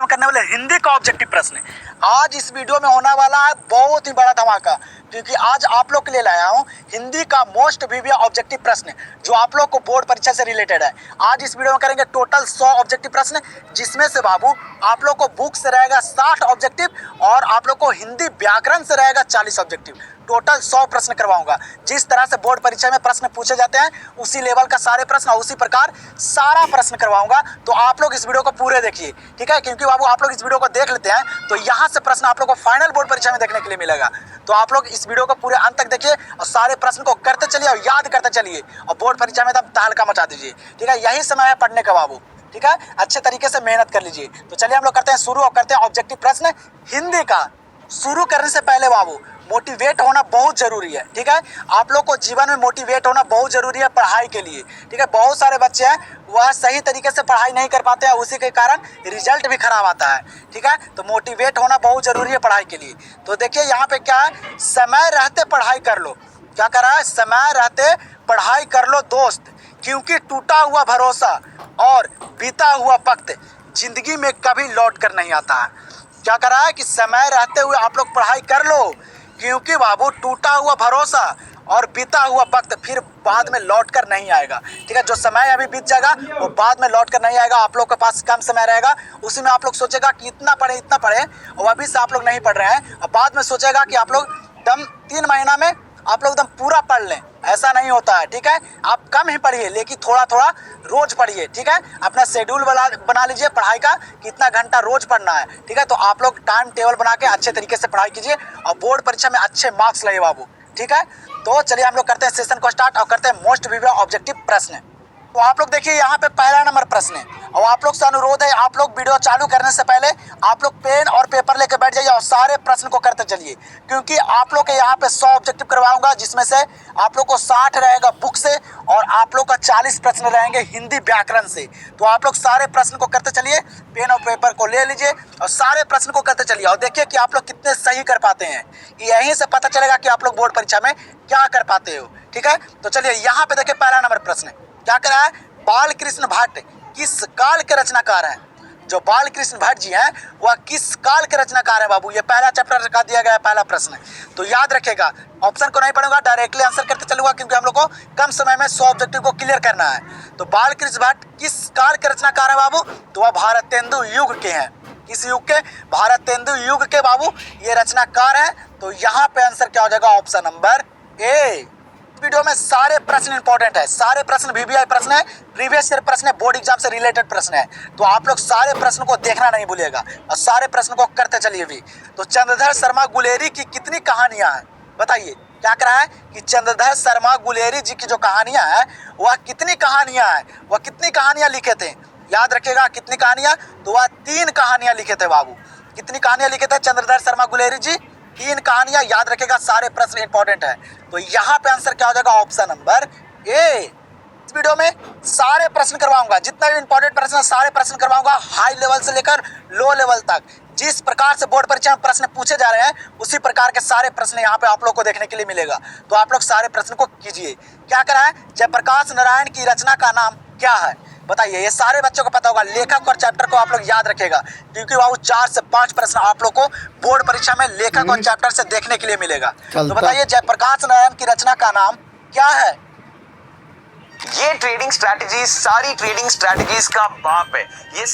करने वाले हिंदी का ऑब्जेक्टिव प्रश्न। आज इस वीडियो में होने वाला है बहुत ही बड़ा धमाका, क्योंकि आज आप लोग के लिए लाया हूं हिंदी का मोस्ट वीवियस ऑब्जेक्टिव प्रश्न जो आप लोग को बोर्ड परीक्षा से रिलेटेड है। आज इस वीडियो में करेंगे टोटल 100 ऑब्जेक्टिव प्रश्न, जिसमें से बाबू आप लोग को बुक से रहेगा 60 ऑब्जेक्टिव और आप लोग को हिंदी व्याकरण से रहेगा 40 ऑब्जेक्टिव। टोटल 100 प्रश्न करवाऊंगा। जिस तरह से बोर्ड परीक्षा में प्रश्न पूछे जाते हैं उसी लेवल का सारे प्रश्न और उसी प्रकार सारा प्रश्न करवाऊंगा। तो आप लोग इस वीडियो को पूरे देखिए, ठीक है, क्योंकि बाबू आप लोग इस वीडियो को देख लेते हैं तो यहाँ से प्रश्न आप लोग को फाइनल बोर्ड परीक्षा में देखने के लिए मिलेगा। तो आप लोग इस वीडियो को पूरे अंत तक देखिए और सारे प्रश्न को करते चलिए और याद करते चलिए और बोर्ड परीक्षा में तब तहलका मचा दीजिए, ठीक है। यही समय है पढ़ने का बाबू, ठीक है। अच्छे तरीके से मेहनत कर लीजिए। तो चलिए हम लोग करते हैं शुरू और करते हैं ऑब्जेक्टिव प्रश्न हिंदी का। शुरू करने से पहले बाबू मोटिवेट होना बहुत जरूरी है, ठीक है। आप लोग को जीवन में मोटिवेट होना बहुत जरूरी है पढ़ाई के लिए, ठीक है। बहुत सारे बच्चे हैं वह सही तरीके से पढ़ाई नहीं कर पाते हैं, उसी के कारण रिजल्ट भी खराब आता है, ठीक है। तो मोटिवेट होना बहुत जरूरी है पढ़ाई के लिए। तो देखिए यहाँ पे क्या है, समय रहते पढ़ाई कर लो। क्या कर रहा है, समय रहते पढ़ाई कर लो दोस्त, क्योंकि टूटा हुआ भरोसा और बीता हुआ वक्त जिंदगी में कभी लौट कर नहीं आता है। क्या कर रहा है कि समय रहते हुए आप लोग पढ़ाई कर लो, क्योंकि बाबू टूटा हुआ भरोसा और बीता हुआ वक्त फिर बाद में लौट कर नहीं आएगा, ठीक है। जो समय अभी बीत जाएगा वो बाद में लौट कर नहीं आएगा। आप लोग के पास कम समय रहेगा, उसी में आप लोग सोचेगा कि इतना पढ़े और अभी से आप लोग नहीं पढ़ रहे हैं और बाद में सोचेगा कि आप लोग दम 3 महीना में आप लोग एकदम पूरा पढ़ लें। ऐसा नहीं होता है, ठीक है। आप कम ही पढ़िए लेकिन थोड़ा थोड़ा रोज पढ़िए, ठीक है। अपना शेड्यूल बना लीजिए पढ़ाई का, कितना घंटा रोज पढ़ना है, ठीक है। तो आप लोग टाइम टेबल बना के अच्छे तरीके से पढ़ाई कीजिए और बोर्ड परीक्षा में अच्छे मार्क्स लाइए बाबू, ठीक है। तो चलिए हम लोग करते हैं सेशन को स्टार्ट और करते हैं मोस्ट वीवियस ऑब्जेक्टिव प्रश्न। तो आप लोग देखिए यहाँ पे पहला नंबर प्रश्न है और आप लोग से अनुरोध है, आप लोग वीडियो चालू करने से पहले आप लोग पेन और पेपर लेके बैठ जाइए और सारे प्रश्न को करते चलिए, क्योंकि आप लोग के यहाँ पे 100 ऑब्जेक्टिव करवाऊंगा, जिसमें से आप लोग को 60 रहेगा बुक से और आप लोग का 40 प्रश्न रहेंगे हिंदी व्याकरण से। तो आप लोग सारे प्रश्न को करते चलिए, पेन और पेपर को ले लीजिए और सारे प्रश्न को करते चलिए और देखिए कि आप लोग कितने सही कर पाते हैं। यहीं से पता चलेगा कि आप लोग बोर्ड परीक्षा में क्या कर पाते हो, ठीक है। तो चलिए यहाँ पे देखिए पहला नंबर प्रश्न क्या कह रहा है, बाल कृष्ण भट्ट किस काल के रचनाकार हैं। जो बाल कृष्ण भट्ट जी हैं वह किस काल के रचनाकार हैं बाबू। ये पहला चैप्टर का दिया गया पहला प्रश्न है, तो याद रखेगा। ऑप्शन को नहीं पढ़ूंगा, डायरेक्टली आंसर करते चलूंगा, क्योंकि हम लोग को कम समय में 100 ऑब्जेक्टिव को क्लियर करना है। तो बाल कृष्ण भट्ट किस काल के रचनाकार है बाबू, तो वह भारतेंदु युग के हैं। किस युग के, भारतेंदु युग के बाबू ये रचनाकार है। तो यहाँ पे आंसर क्या हो जाएगा, ऑप्शन नंबर ए। वीडियो में सारे प्रश्न इंपॉर्टेंट है, सारे प्रश्न वीवीआई प्रश्न है, प्रीवियस ईयर प्रश्न है, बोर्ड एग्जाम से रिलेटेड प्रश्न है। तो आप लोग सारे प्रश्न को देखना नहीं भूलिएगा और सारे प्रश्न को करते चलिए भी। तो चंद्रधर शर्मा गुलेरी की कितनी कहानियां हैं बताइए। क्या कह रहा है कि चंद्रधर शर्मा गुलेरी जी की जो कहानियां हैं वह कितनी कहानियां हैं, वह कितनी कहानियां लिखे थे। याद रखिएगा कितनी कहानियां, तो वह 3 कहानियां लिखे थे बाबू। कितनी कहानियां लिखे थे चंद्रधर शर्मा गुलेरी जी, 3 कहानियां। याद रखेगा सारे प्रश्न इंपॉर्टेंट है। तो यहाँ पे आंसर क्या हो जाएगा, ऑप्शन नंबर ए। इस वीडियो में सारे प्रश्न करवाऊंगा, जितना भी इंपॉर्टेंट प्रश्न है सारे प्रश्न करवाऊंगा, हाई लेवल से लेकर लो लेवल तक। जिस प्रकार से बोर्ड परीक्षा में प्रश्न पूछे जा रहे हैं उसी प्रकार के सारे प्रश्न यहाँ पे आप लोग को देखने के लिए मिलेगा। तो आप लोग सारे प्रश्न को कीजिए। क्या करा है, जयप्रकाश नारायण की रचना का नाम क्या है बताइए। ये सारे बच्चों को पता होगा, लेखक और चैप्टर को आप लोग याद रखेगा, क्योंकि वो 4 से 5 प्रश्न आप लोग को बोर्ड परीक्षा में लेखक और चैप्टर से देखने के लिए मिलेगा। तो बताइए जयप्रकाश नारायण की रचना का नाम क्या है। ये ट्रेडिंग स्ट्रैटेजी सारी ट्रेडिंग स्ट्रैटेजीज का बाप है। ये